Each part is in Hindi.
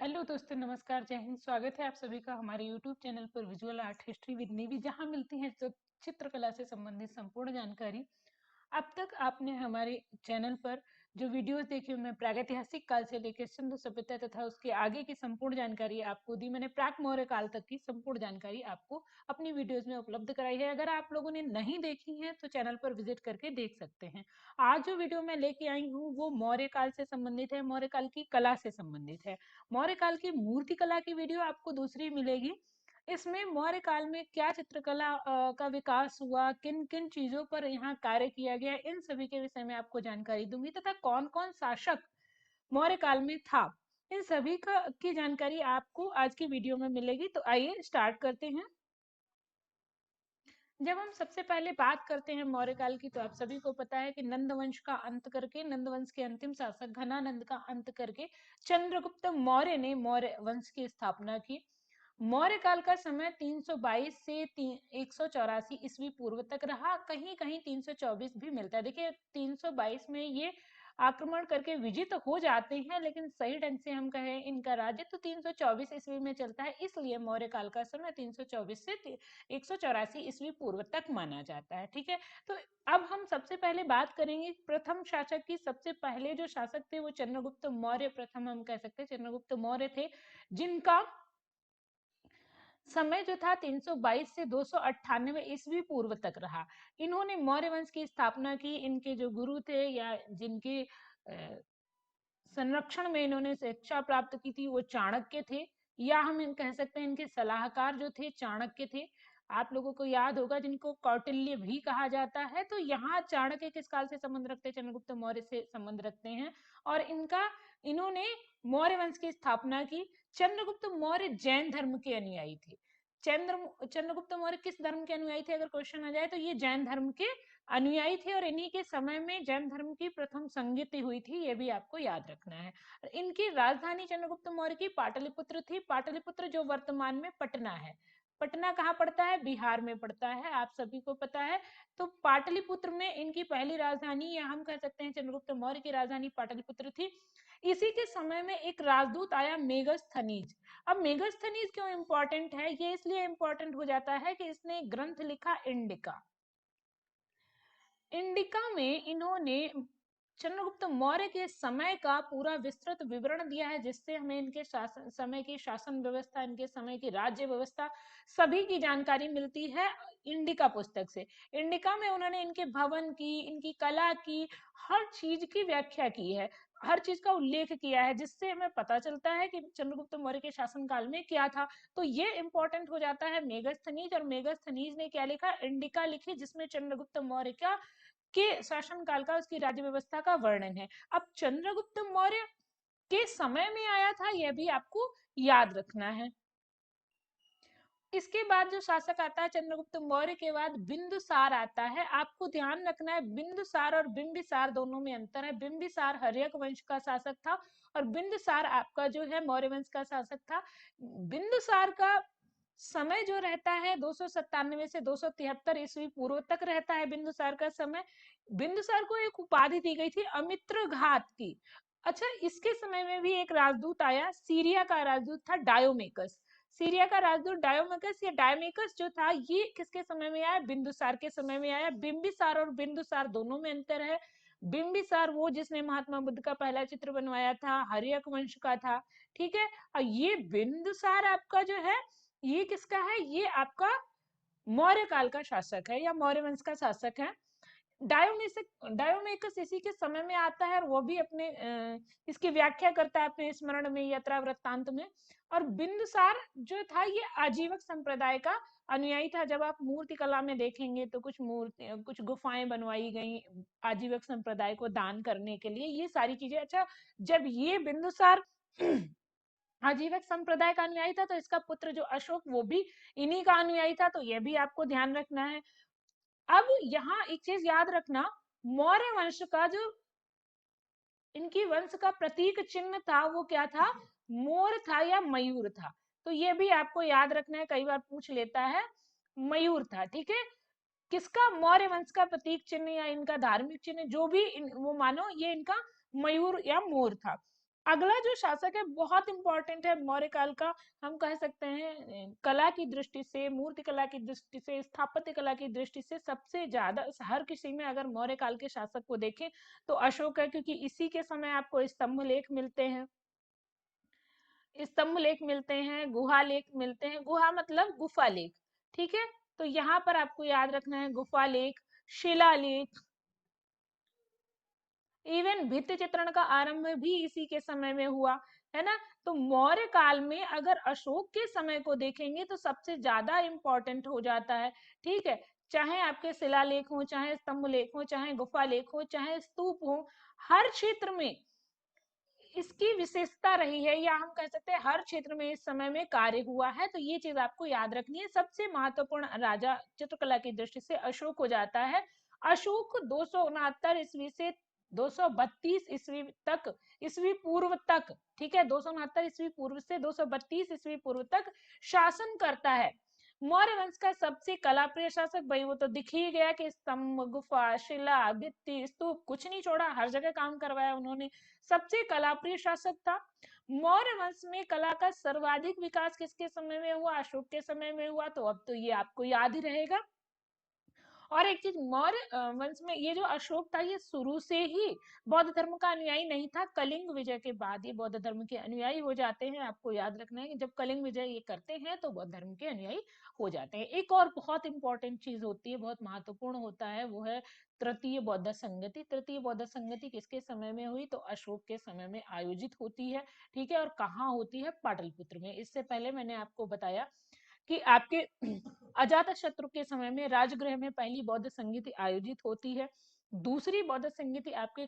हेलो दोस्तों, नमस्कार, जय हिंद। स्वागत है आप सभी का हमारे यूट्यूब चैनल पर विजुअल आर्ट हिस्ट्री विद निधि, जहां मिलती है चित्रकला से संबंधित संपूर्ण जानकारी। अब तक आपने हमारे चैनल पर जो वीडियोस देखी उनमें प्रागैतिहासिक काल से लेकर सिंधु सभ्यता तथा उसके आगे की संपूर्ण जानकारी आपको दी। मैंने प्राक मौर्य काल तक की संपूर्ण जानकारी आपको अपनी वीडियोस में उपलब्ध कराई है। अगर आप लोगों ने नहीं देखी है तो चैनल पर विजिट करके देख सकते हैं। आज जो वीडियो मैं लेके आई हूँ वो मौर्य काल से संबंधित है, मौर्य काल की कला से संबंधित है। मौर्य काल की मूर्ति कला की वीडियो आपको दूसरी मिलेगी। इसमें मौर्य काल में क्या चित्रकला का विकास हुआ, किन किन चीजों पर यहाँ कार्य किया गया, इन सभी के विषय में आपको जानकारी दूंगी, तथा कौन कौन शासक मौर्य काल में था, इन सभी का की जानकारी आपको आज की वीडियो में मिलेगी। तो आइए स्टार्ट करते हैं। जब हम सबसे पहले बात करते हैं मौर्य काल की, तो आप सभी को पता है कि नंद वंश का अंत करके, नंद वंश के अंतिम शासक घनानंद का अंत करके चंद्रगुप्त मौर्य ने मौर्य वंश की स्थापना की। मौर्य काल का समय 322 से 184 ईस्वी पूर्व तक रहा। कहीं कहीं 324 भी मिलता है। देखिए, 322 में ये आक्रमण करके विजित हो जाते हैं, लेकिन सही ढंग से हम कहें इनका राज्य तो 324 ईस्वी में चलता है। इसलिए मौर्य काल का समय 324 से 184 ईस्वी पूर्व तक माना जाता है। ठीक है, तो अब हम सबसे पहले बात करेंगे प्रथम शासक की। सबसे पहले जो शासक थे वो चंद्रगुप्त मौर्य प्रथम, हम कह सकते हैं चंद्रगुप्त मौर्य थे, जिनका समय जो था 322 से 298 ईस्वी पूर्व तक रहा। इन्होंने मौर्य वंश की स्थापना की। इनके जो गुरु थे या जिनके संरक्षण में इन्होंने शिक्षा प्राप्त की थी वो चाणक्य थे, या हम कह सकते हैं इनके सलाहकार जो थे चाणक्य थे। आप लोगों को याद होगा जिनको कौटिल्य भी कहा जाता है। तो यहाँ चाणक्य किस काल से संबंध रखते हैं? चंद्रगुप्त मौर्य से संबंध रखते हैं। और इन्होंने मौर्य वंश की स्थापना की। चंद्रगुप्त मौर्य जैन धर्म के अनुयायी थे। चंद्रगुप्त मौर्य किस धर्म के अनुयायी थे अगर क्वेश्चन आ जाए तो ये जैन धर्म के अनुयायी थे। और इन्हीं के समय में जैन धर्म की प्रथम संगति हुई थी, ये भी आपको याद रखना है। इनकी राजधानी चंद्रगुप्त मौर्य की पाटलिपुत्र थी। पाटलिपुत्र जो वर्तमान में पटना है। पटना कहाँ पड़ता है? बिहार में पड़ता है, आप सभी को पता है। तो पाटलिपुत्र में इनकी पहली राजधानी, या हम कह सकते हैं चंद्रगुप्त मौर्य की राजधानी पाटलिपुत्र थी। इसी के समय में एक राजदूत आया मेगस्थनीज। अब मेगस्थनीज क्यों इंपॉर्टेंट है? ये इसलिए इंपॉर्टेंट हो जाता है कि इसने ग्रंथ लिखा इंडिका। इंडिका में इन्होंने चंद्रगुप्त मौर्य के समय का पूरा विस्तृत विवरण दिया है, जिससे हमें इनके शासन समय की शासन व्यवस्था, इनके समय की राज्य व्यवस्था सभी की जानकारी मिलती है इंडिका पुस्तक से। इंडिका में उन्होंने इनके भवन की, इनकी कला की, हर चीज की व्याख्या की है, हर चीज का उल्लेख किया है, जिससे हमें पता चलता है कि चंद्रगुप्त मौर्य के शासनकाल में क्या था। तो ये इंपॉर्टेंट हो जाता है मेगस्थनीज। और मेगस्थनीज ने क्या लिखा? इंडिका लिखी, जिसमें चंद्रगुप्त मौर्य का के शासनकाल का, उसकी राज्य व्यवस्था का वर्णन है। अब चंद्रगुप्त मौर्य के समय में आया था, यह भी आपको याद रखना है। इसके बाद जो शासक आता है चंद्रगुप्त मौर्य के बाद बिंदुसार आता है। आपको ध्यान रखना है बिंदुसार और बिंबिसार दोनों में अंतर है। बिंबिसार हर्यक वंश का शासक था और बिंदुसार आपका जो है मौर्य वंश का शासक था। बिंदुसार का समय जो रहता है 297 से 273 ईस्वी पूर्व तक रहता है बिंदुसार का समय। बिंदुसार को एक उपाधि दी गई थी अमित्र घात की। अच्छा, इसके समय में भी एक राजदूत आया, सीरिया का राजदूत था डायोमेकस। सीरिया का राजदूत डायोमेकस या डायमेकस जो था, ये किसके समय में आया? बिंदुसार के समय में आया। बिंबिसार और बिंदुसार दोनों में अंतर है। बिंबिसार वो जिसने महात्मा बुद्ध का पहला चित्र बनवाया था, हर्यक वंश का था। ठीक है, और ये बिंदुसार आपका जो है ये किसका है? ये आपका मौर्य काल का शासक है या मौर्य वंश का शासक है। डायोमेकस इसी के समय में आता है और वो भी अपने इसकी व्याख्या करता है अपने स्मरण में, यात्रा वृत्तांत में। और बिंदुसार जो था ये आजीवक संप्रदाय का अनुयायी था। जब आप मूर्ति कला में देखेंगे तो कुछ मूर्ति, कुछ गुफाएं बनवाई गई आजीवक संप्रदाय को दान करने के लिए, ये सारी चीजें। अच्छा, जब ये बिंदुसार आजीवक संप्रदाय का अनुयायी था तो इसका पुत्र जो अशोक वो भी इन्हीं का अनुयायी था। तो यह भी आपको ध्यान रखना है। अब यहाँ एक चीज याद रखना, मौर्य वंश का जो इनकी वंश का प्रतीक चिन्ह था वो क्या था? मोर था या मयूर था। तो ये भी आपको याद रखना है, कई बार पूछ लेता है। मयूर था। ठीक है, किसका? मौर्य वंश का प्रतीक चिन्ह या इनका धार्मिक चिन्ह जो भी वो मानो, ये इनका मयूर या मोर था। अगला जो शासक है बहुत इंपॉर्टेंट है मौर्य काल का, हम कह सकते हैं कला की दृष्टि से, मूर्ति कला की दृष्टि से, स्थापत्य कला की दृष्टि से सबसे ज्यादा हर किसी में अगर मौर्य काल के शासक को देखें तो अशोक है, क्योंकि इसी के समय आपको स्तंभ लेख मिलते हैं, स्तंभ लेख मिलते हैं, गुहा लेख मिलते हैं, गुहा मतलब गुफा लेख, ठीक है। तो यहाँ पर आपको याद रखना है गुफा लेख, शिलालेख, इवन भित्ति चित्रण का आरंभ भी इसी के समय में हुआ, है ना। तो मौर्य काल में अगर अशोक के समय को देखेंगे तो सबसे ज्यादा इंपॉर्टेंट हो जाता है, ठीक है। चाहे आपके शिलालेख हो, चाहे स्तंभ लेख हो, चाहे गुफा लेख हो, चाहे स्तूप हो, हर क्षेत्र में इसकी विशेषता रही है, या हम कह सकते हैं हर क्षेत्र में इस समय में कार्य हुआ है। तो ये चीज आपको याद रखनी है। सबसे महत्वपूर्ण राजा चित्रकला की दृष्टि से अशोक हो जाता है। अशोक 269 ईस्वी से 232 ईस्वी तक, ईस्वी पूर्व तक, ठीक है, 269 ईस्वी पूर्व से 232 ईस्वी पूर्व तक शासन करता है। मौर्य वंश का सबसे कलाप्रिय शासक, भाई वो तो दिख ही गया कि स्तंभ, गुफा, शिला, भित्ति, स्तूप कुछ नहीं छोड़ा, हर जगह काम करवाया उन्होंने, सबसे कलाप्रिय शासक था। मौर्य वंश में कला का सर्वाधिक विकास किसके समय में हुआ? अशोक के समय में हुआ। तो अब तो ये आपको याद ही रहेगा। और एक चीज, मौर्य वंश में ये जो अशोक था ये शुरू से ही बौद्ध धर्म का अनुयायी नहीं था, कलिंग विजय के बाद ये बौद्ध धर्म के अनुयायी हो जाते हैं। आपको याद रखना है कि जब कलिंग विजय ये करते हैं तो बौद्ध धर्म के अनुयायी हो जाते हैं। एक और बहुत इंपॉर्टेंट चीज होती है, बहुत महत्वपूर्ण होता है, वो है तृतीय बौद्ध संगति। तृतीय बौद्ध संगति किसके समय में हुई? तो अशोक के समय में आयोजित होती है, ठीक है। और कहाँ होती है? पाटलिपुत्र में। इससे पहले मैंने आपको बताया कि आपके अजातशत्रु के समय में राजगृह में पहली बौद्ध संगीति आयोजित होती है। दूसरी बौद्ध संगीति आपके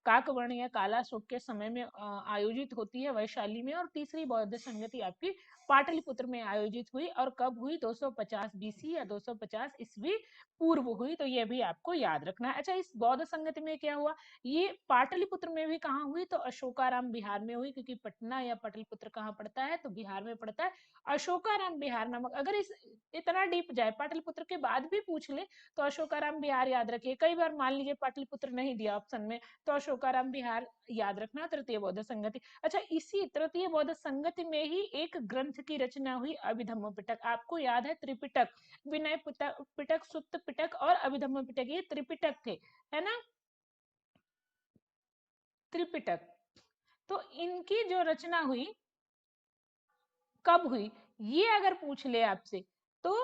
काकवर्ण या कालाशोक के समय में आयोजित होती है वैशाली में। और तीसरी बौद्ध संगति आपकी पाटलिपुत्र में आयोजित हुई, और कब हुई? 250 बीसी या 250 ईस्वी पूर्व हुई। तो ये भी आपको याद रखना है। अच्छा, इस बौद्ध संगति में क्या हुआ? ये पाटलिपुत्र में भी कहाँ हुई? तो अशोकाराम बिहार में हुई, क्योंकि पटना या पाटलिपुत्र कहाँ पड़ता है? तो बिहार में पड़ता है। अशोकाराम बिहार नामक, अगर इस इतना डीप जाए, पाटलिपुत्र के बाद भी पूछ ले तो अशोकाराम बिहार याद रखिए। कई बार मान लीजिए पाटलिपुत्र नहीं दिया ऑप्शन में, तो अशोकाराम बिहार याद रखना, तृतीय बौद्ध संगति। अच्छा, इसी तृतीय बौद्ध संगति में ही एक ग्रंथ की रचना हुई, अभिधम्म पिटक। आपको याद है त्रिपिटक, विनय पिटक, सुत्त पिटक और अभिधम्म पिटक, ये त्रिपिटक थे, है ना, त्रिपिटक। तो इनकी जो रचना हुई कब हुई, ये अगर पूछ ले आपसे तो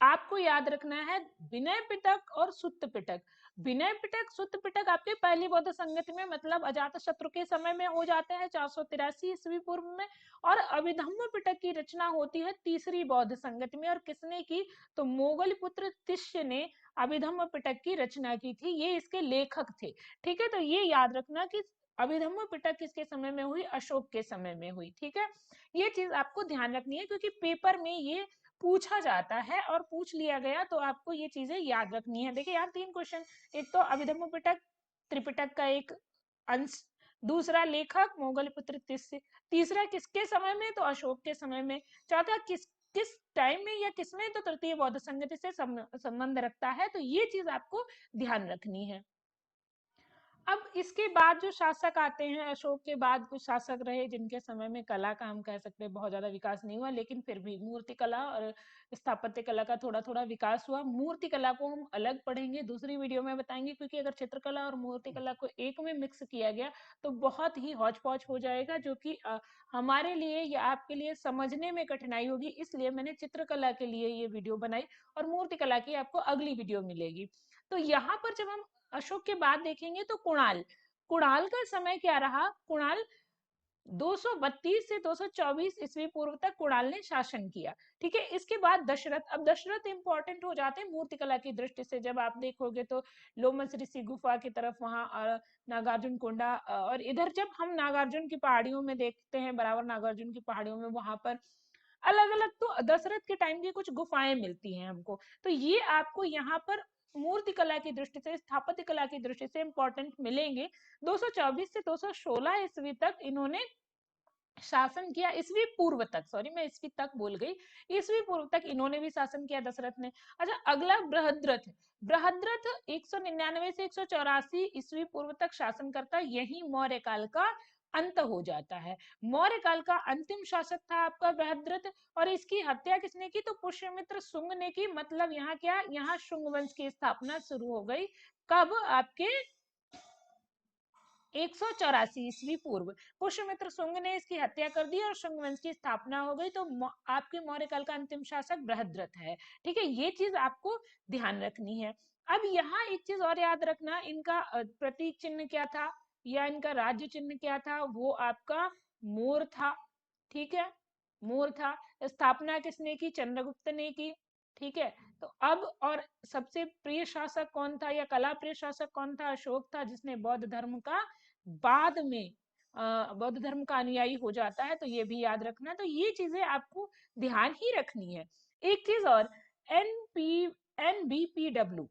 आपको याद रखना है विनय पिटक और सुत्त पिटक। विनय पिटक, सुत्त पिटक आपके पहली बौद्ध संगति में, मतलब अजात शत्रु के समय में हो जाते हैं 483 ईस्वी पूर्व में। और अभिधम्म पिटक की रचना होती है तीसरी बौद्ध संगति में। और किसने की? तो मोगल पुत्र तिष्य ने अभिधम्म पिटक की रचना की थी, ये इसके लेखक थे, ठीक है। तो ये याद रखना कि अभिधम्म पिटक किसके समय में हुई? अशोक के समय में हुई, ठीक है। ये चीज आपको ध्यान रखनी है, क्योंकि पेपर में ये पूछा जाता है, और पूछ लिया गया तो आपको ये चीजें याद रखनी है। देखिए यहाँ 3 क्वेश्चन, एक तो अभिधम्म पिटक त्रिपिटक का एक अंश, दूसरा लेखक मोगल पुत्र तिष्य, तीसरा किसके समय में? तो अशोक के समय में, चौथा किस किस टाइम में या किसमें? तो तृतीय बौद्ध संगति से संबंध रखता है। तो ये चीज आपको ध्यान रखनी है। अब इसके बाद जो शासक आते हैं, अशोक के बाद कुछ शासक रहे जिनके समय में कला का हम कह सकते हैं बहुत ज्यादा विकास नहीं हुआ, लेकिन फिर भी मूर्ति कला और स्थापत्य कला का थोड़ा थोड़ा विकास हुआ। मूर्ति कला को हम अलग पढ़ेंगे, दूसरी वीडियो में बताएंगे, क्योंकि अगर चित्रकला और मूर्ति कला को एक में मिक्स किया गया तो बहुत ही हौच पौच हो जाएगा, जो कि हमारे लिए या आपके लिए समझने में कठिनाई होगी। इसलिए मैंने चित्रकला के लिए ये वीडियो बनाई, और मूर्ति कला की आपको अगली वीडियो मिलेगी। तो यहाँ पर जब हम अशोक के बाद देखेंगे तो कुणाल, कुणाल का समय क्या रहा? कुणाल 232 से 224 ईस्वी पूर्व तक कुणाल ने शासन किया, ठीक है। इसके बाद दशरथ। अब दशरथ इंपॉर्टेंट हो जाते हैं मूर्तिकला की दृष्टि से। जब आप देखोगे तो लोमस ऋषि गुफा की तरफ वहां नागार्जुन कोंडा, और इधर जब हम नागार्जुन की पहाड़ियों में देखते हैं, बराबर नागार्जुन की पहाड़ियों में, वहां पर अलग अलग तो दशरथ के टाइम की कुछ गुफाएं मिलती हैं हमको। तो ये आपको यहाँ पर मूर्ति कला की दृष्टि से, स्थापत्य कला की दृष्टि से इंपॉर्टेंट मिलेंगे। 224 से 216 ईस्वी तक इन्होंने शासन किया ईसवी पूर्व तक, सॉरी मैं ईसवी तक बोल गई, ईसवी पूर्व तक इन्होंने भी शासन किया दशरथ ने। अच्छा अगला बृहद्रथ। बृहद्रथ 199 से 184 ईसवी पूर्व तक शासन करता, यही मौर्य काल का अंत हो जाता है। मौर्य काल का अंतिम शासक था आपका बृहद्रथ, और इसकी हत्या किसने की? तो पुष्यमित्र शुंग ने की। मतलब यहाँ क्या, यहाँ शुंग वंश की स्थापना शुरू हो गई। कब? आपके 184 ईस्वी पूर्व पुष्यमित्र शुंग ने इसकी हत्या कर दी और शुंग वंश की स्थापना हो गई। तो आपके मौर्य काल का अंतिम शासक बृहद्रथ है। ठीक है, ये चीज आपको ध्यान रखनी है। अब यहाँ एक चीज और याद रखना, इनका प्रतीक चिन्ह क्या था या इनका राज्य चिन्ह क्या था? वो आपका मोर था। ठीक है, मोर था। स्थापना किसने की? चंद्रगुप्त ने की। ठीक है, तो अब और सबसे प्रिय शासक कौन था या कला प्रिय शासक कौन था? अशोक था, जिसने बौद्ध धर्म का बाद में बौद्ध धर्म का अनुयायी हो जाता है। तो ये भी याद रखना। तो ये चीजें आपको ध्यान ही रखनी है। एक चीज और, NBPW,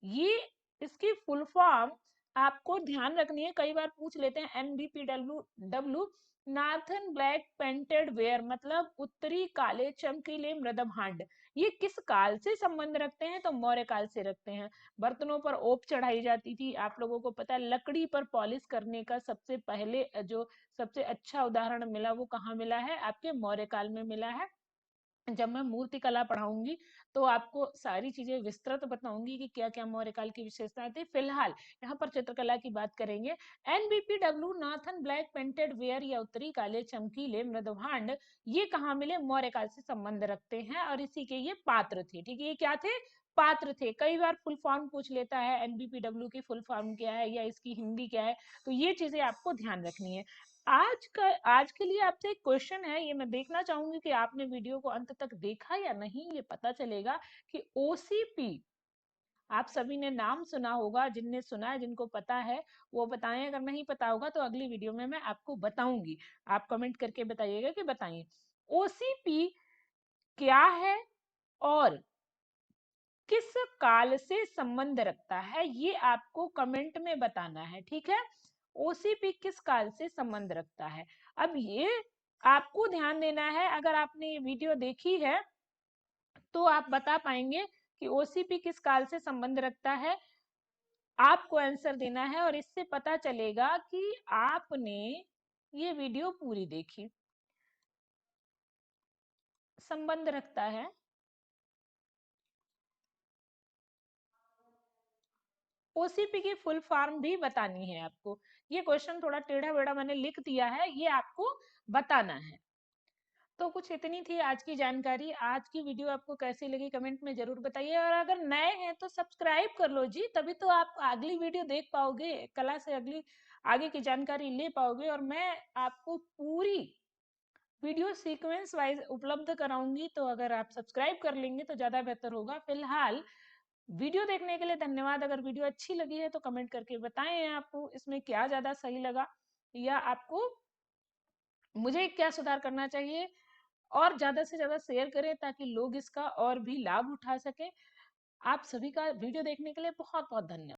ये इसकी फुल फॉर्म आपको ध्यान रखनी है। कई बार पूछ लेते हैं NBPW, northern black painted ware, मतलब उत्तरी काले चमकीले मृदभांड। ये किस काल से संबंध रखते हैं? तो मौर्य काल से रखते हैं। बर्तनों पर ओप चढ़ाई जाती थी, आप लोगों को पता है। लकड़ी पर पॉलिश करने का सबसे पहले जो सबसे अच्छा उदाहरण मिला वो कहाँ मिला है? आपके मौर्य काल में मिला है। जब मैं मूर्ति कला पढ़ाऊंगी तो आपको सारी चीजें विस्तृत बताऊंगी कि क्या क्या मौर्य काल की विशेषताएं थी। फिलहाल यहाँ पर चित्रकला की बात करेंगे। NBPW, Nathan black painted ware या उत्तरी काले चमकीले मृदभांड, ये कहाँ मिले? मौर्य काल से संबंध रखते हैं, और इसी के ये पात्र थे। ठीक है, ये क्या थे? पात्र थे। कई बार फुल फॉर्म पूछ लेता है, NBPW की फुल फॉर्म क्या है या इसकी हिंदी क्या है, तो ये चीजें आपको ध्यान रखनी है। आज के लिए आपसे एक क्वेश्चन है, ये मैं देखना चाहूंगी कि आपने वीडियो को अंत तक देखा या नहीं। ये पता चलेगा कि OCP, आप सभी ने नाम सुना होगा, जिनने सुना है, जिनको पता है वो बताएं, अगर नहीं पता होगा तो अगली वीडियो में मैं आपको बताऊंगी। आप कमेंट करके बताइएगा कि बताइए OCP क्या है और किस काल से संबंध रखता है, ये आपको कमेंट में बताना है। ठीक है, OCP किस काल से संबंध रखता है, अब ये आपको ध्यान देना है। अगर आपने ये वीडियो देखी है तो आप बता पाएंगे कि OCP किस काल से संबंध रखता है। आपको आंसर देना है और इससे पता चलेगा कि आपने ये वीडियो पूरी देखी। संबंध रखता है, OCP की फुल फॉर्म भी बतानी है आपको। ये क्वेश्चन थोड़ा टेढ़ा बेढ़ा मैंने लिख दिया है, ये आपको बताना है। तो कुछ इतनी थी आज की जानकारी। आज की वीडियो आपको कैसी लगी कमेंट में जरूर बताइए, और अगर नए हैं तो सब्सक्राइब कर लो जी, तभी तो आप अगली वीडियो देख पाओगे, कला से अगली आगे की जानकारी ले पाओगे। और मैं आपको पूरी वीडियो सीक्वेंस वाइज उपलब्ध कराऊंगी, तो अगर आप सब्सक्राइब कर लेंगे तो ज्यादा बेहतर होगा। फिलहाल वीडियो देखने के लिए धन्यवाद। अगर वीडियो अच्छी लगी है तो कमेंट करके बताएं आपको इसमें क्या ज्यादा सही लगा, या आपको मुझे क्या सुधार करना चाहिए। और ज्यादा से ज्यादा शेयर करें ताकि लोग इसका और भी लाभ उठा सके। आप सभी का वीडियो देखने के लिए बहुत बहुत धन्यवाद।